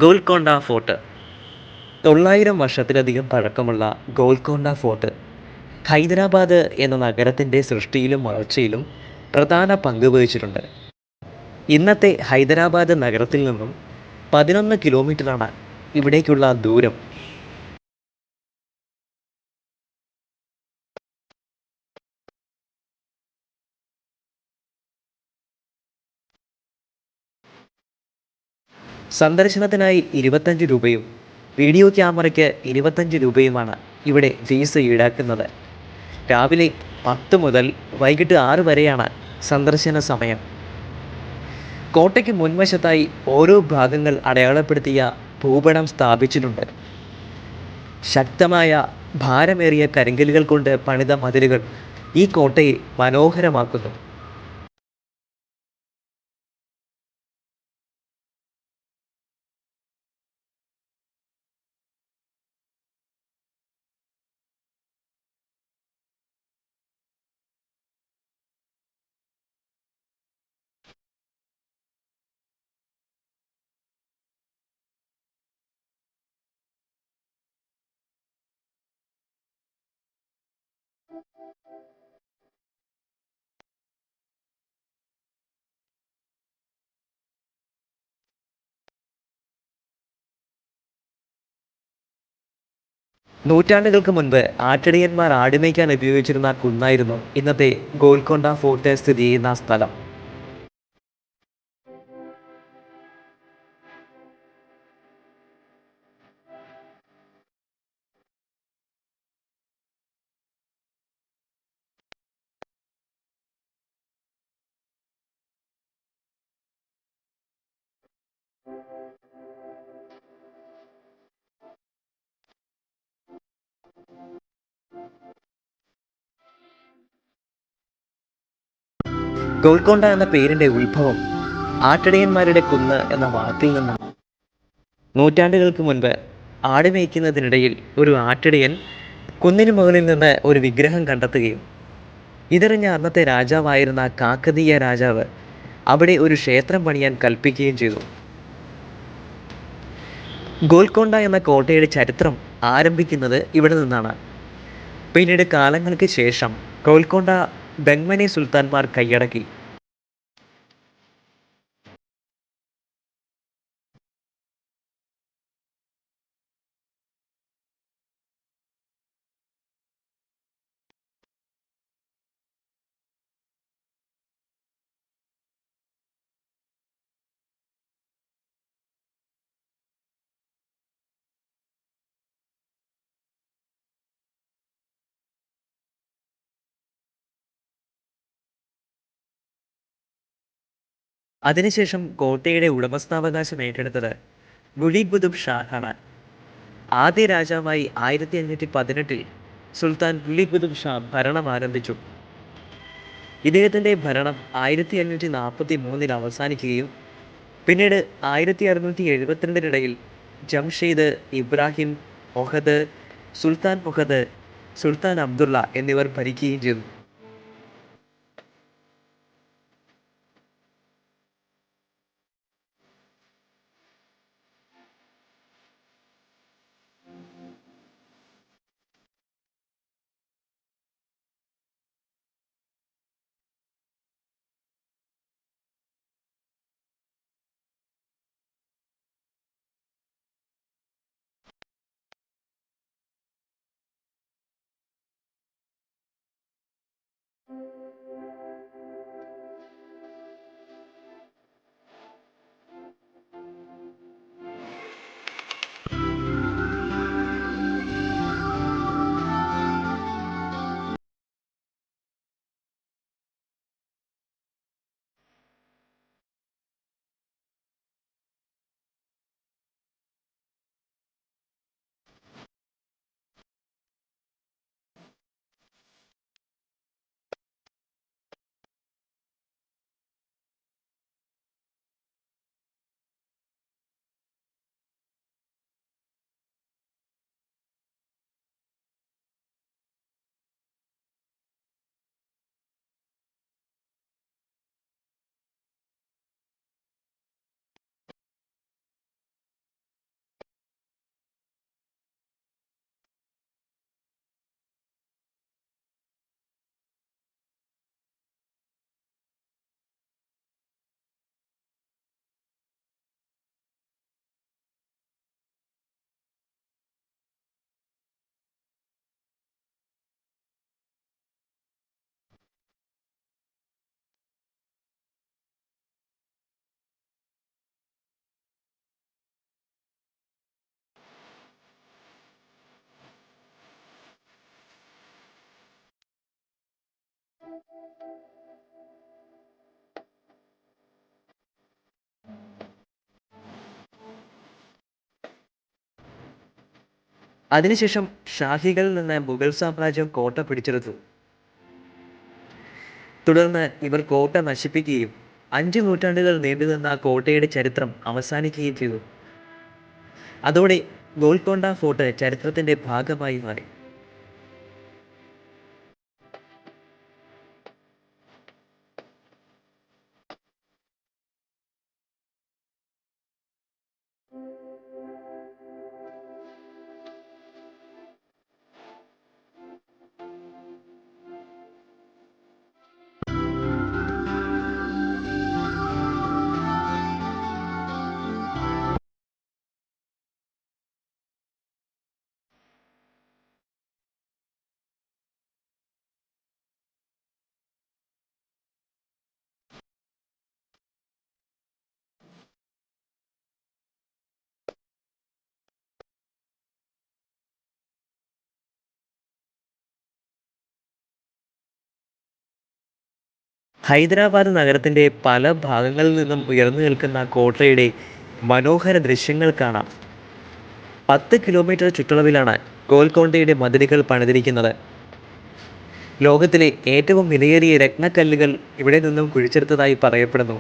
Golconda fort 900 വർഷത്തിലധികം പഴക്കമുള്ള Golconda fort Hyderabad എന്ന നഗരത്തിൻ്റെ സൃഷ്ടിയിലും വളർച്ചയിലും പ്രധാന പങ്ക് വഹിച്ചിട്ടുണ്ട്. ഇന്നത്തെ ഹൈദരാബാദ് നഗരത്തിൽ നിന്നും 11 കിലോമീറ്ററാണ് ഇവിടേക്കുള്ള ദൂരം. സന്ദർശനത്തിനായി 25 രൂപയും വീഡിയോ ക്യാമറയ്ക്ക് 25 രൂപയുമാണ് ഇവിടെ ഫീസ് ഈടാക്കുന്നത്. രാവിലെ 10 മുതൽ വൈകിട്ട് 6 വരെയാണ് സന്ദർശന സമയം. കോട്ടയ്ക്ക് മുൻവശത്തായി ഓരോ ഭാഗങ്ങൾ അടയാളപ്പെടുത്തിയ ഭൂപടം സ്ഥാപിച്ചിട്ടുണ്ട്. ശക്തമായ ഭാരമേറിയ കരിങ്കല്ലുകൾ കൊണ്ട് പണിത മതിലുകൾ ഈ കോട്ടയെ മനോഹരമാക്കുന്നു. നൂറ്റാണ്ടുകൾക്ക് മുൻപ് ആട്ടിടയന്മാർ ആടുമേയ്ക്കാൻ ഉപയോഗിച്ചിരുന്ന കുന്നായിരുന്നു ഇന്നത്തെ ഗോൽക്കൊണ്ട ഫോർട്ട് സ്ഥിതി ചെയ്യുന്ന സ്ഥലം. ഗോൽക്കൊണ്ട എന്ന പേരിന്റെ ഉത്ഭവം ആട്ടിടയന്മാരുടെ കുന്ന് എന്ന വാക്കിൽ നിന്നാണ്. നൂറ്റാണ്ടുകൾക്ക് മുൻപ് ആട് മേയ്ക്കുന്നതിനിടയിൽ ഒരു ആട്ടിടയൻ കുന്നിന് മുകളിൽ നിന്ന് ഒരു വിഗ്രഹം കണ്ടെത്തുകയും ഇതറിഞ്ഞ അന്നത്തെ രാജാവായിരുന്ന കാക്കതീയ രാജാവ് അവിടെ ഒരു ക്ഷേത്രം പണിയാൻ കൽപ്പിക്കുകയും ചെയ്തു. ഗോൽക്കൊണ്ട എന്ന കോട്ടയുടെ ചരിത്രം ആരംഭിക്കുന്നത് ഇവിടെ നിന്നാണ്. പിന്നീട് കാലങ്ങൾക്ക് ശേഷം ഗോൽക്കൊണ്ട ബഹ്മനി സുൽത്താൻമാർ കൈയടക്കി. അതിനുശേഷം കോട്ടയുടെ ഉടമസ്ഥാവകാശം ഏറ്റെടുത്തത് ഗുലി ഖുതുബ് ഷാ ആണ്. ആദ്യ രാജാവായി 1518 സുൽത്താൻ ഗുലി ഖുതുബ് ഷാ ഭരണം ആരംഭിച്ചു. ഇദ്ദേഹത്തിൻ്റെ ഭരണം 1543 അവസാനിക്കുകയും പിന്നീട് 1672 ജംഷീദ്, ഇബ്രാഹിം, ഒഹദ്, സുൽത്താൻ മുഹദ്, സുൽത്താൻ അബ്ദുള്ള എന്നിവർ ഭരിക്കുകയും ചെയ്തു. അതിനുശേഷം ഷാഹികളിൽ നിന്ന് മുഗൾ സാമ്രാജ്യം കോട്ട പിടിച്ചെടുത്തു. തുടർന്ന് ഇവർ കോട്ട നശിപ്പിക്കുകയും 5 നൂറ്റാണ്ടുകൾ നീണ്ടുനിന്ന കോട്ടയുടെ ചരിത്രം അവസാനിക്കുകയും ചെയ്തു. അതോടെ ഗോൽക്കൊണ്ട ഫോർട്ട് ചരിത്രത്തിന്റെ ഭാഗമായി മാറി. ഹൈദരാബാദ് നഗരത്തിന്റെ പല ഭാഗങ്ങളിൽ നിന്നും ഉയർന്നു നിൽക്കുന്ന കോട്ടയുടെ മനോഹര ദൃശ്യങ്ങൾ കാണാം. 10 കിലോമീറ്റർ ചുറ്റളവിലാണ് ഗോൽക്കൊണ്ടയുടെ മതിലുകൾ പണിതിരിക്കുന്നത്. ലോകത്തിലെ ഏറ്റവും വിലയേറിയ രത്നക്കല്ലുകൾ ഇവിടെ നിന്നും കുഴിച്ചെടുത്തതായി പറയപ്പെടുന്നു.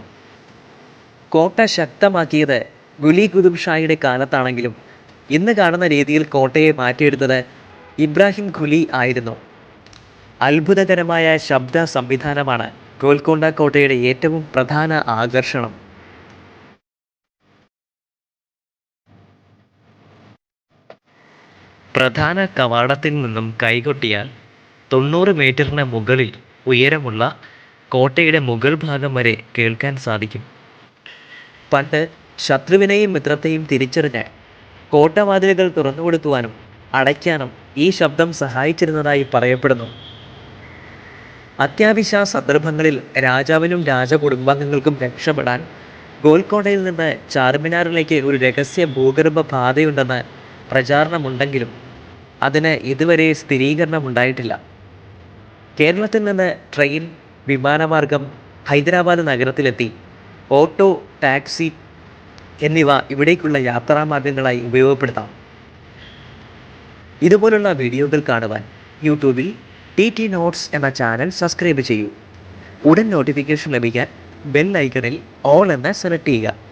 കോട്ട ശക്തമാക്കിയത് ഖുലി ഖുതുബ് ഷായുടെ കാലത്താണെങ്കിലും ഇന്ന് കാണുന്ന രീതിയിൽ കോട്ടയെ മാറ്റിയെടുത്തത് ഇബ്രാഹിം ഖുലി ആയിരുന്നു. അത്ഭുതകരമായ ശബ്ദ സംവിധാനമാണ് ഗോൽക്കൊണ്ട കോട്ടയുടെ ഏറ്റവും പ്രധാന ആകർഷണം. പ്രധാന കവാടത്തിൽ നിന്നും കൈകൊട്ടിയാൽ 90 മീറ്ററിന് മുകളിൽ ഉയരമുള്ള കോട്ടയുടെ മുകൾ ഭാഗം വരെ കേൾക്കാൻ സാധിക്കും. പണ്ട് ശത്രുവിനെയും മിത്രത്തെയും തിരിച്ചറിഞ്ഞ് കോട്ടവാതിലുകൾ തുറന്നുകൊടുക്കുവാനും അടയ്ക്കാനും ഈ ശബ്ദം സഹായിച്ചിരുന്നതായി പറയപ്പെടുന്നു. അത്യാവശ്യ സന്ദർഭങ്ങളിൽ രാജാവിനും രാജകുടുംബാംഗങ്ങൾക്കും രക്ഷപ്പെടാൻ ഗോൽക്കൊണ്ടയിൽ നിന്ന് ചാർമിനാറിലേക്ക് ഒരു രഹസ്യ ഭൂഗർഭ പാതയുണ്ടെന്ന് പ്രചാരണമുണ്ടെങ്കിലും അതിന് ഇതുവരെ സ്ഥിരീകരണമുണ്ടായിട്ടില്ല. കേരളത്തിൽ നിന്ന് ട്രെയിൻ, വിമാനമാർഗം ഹൈദരാബാദ് നഗരത്തിലെത്തി ഓട്ടോ, ടാക്സി എന്നിവ ഇവിടേക്കുള്ള യാത്രാമാർഗങ്ങളായി ഉപയോഗപ്പെടുത്താം. ഇതുപോലുള്ള വീഡിയോകൾ കാണുവാൻ യൂട്യൂബിൽ TT നോട്ട്സ് എന്ന ചാനൽ സബ്സ്ക്രൈബ് ചെയ്യൂ. ഉടൻ നോട്ടിഫിക്കേഷൻ ലഭിക്കാൻ ബെൽ ഐക്കണിൽ ഓൾ എന്ന് സെലക്ട് ചെയ്യുക.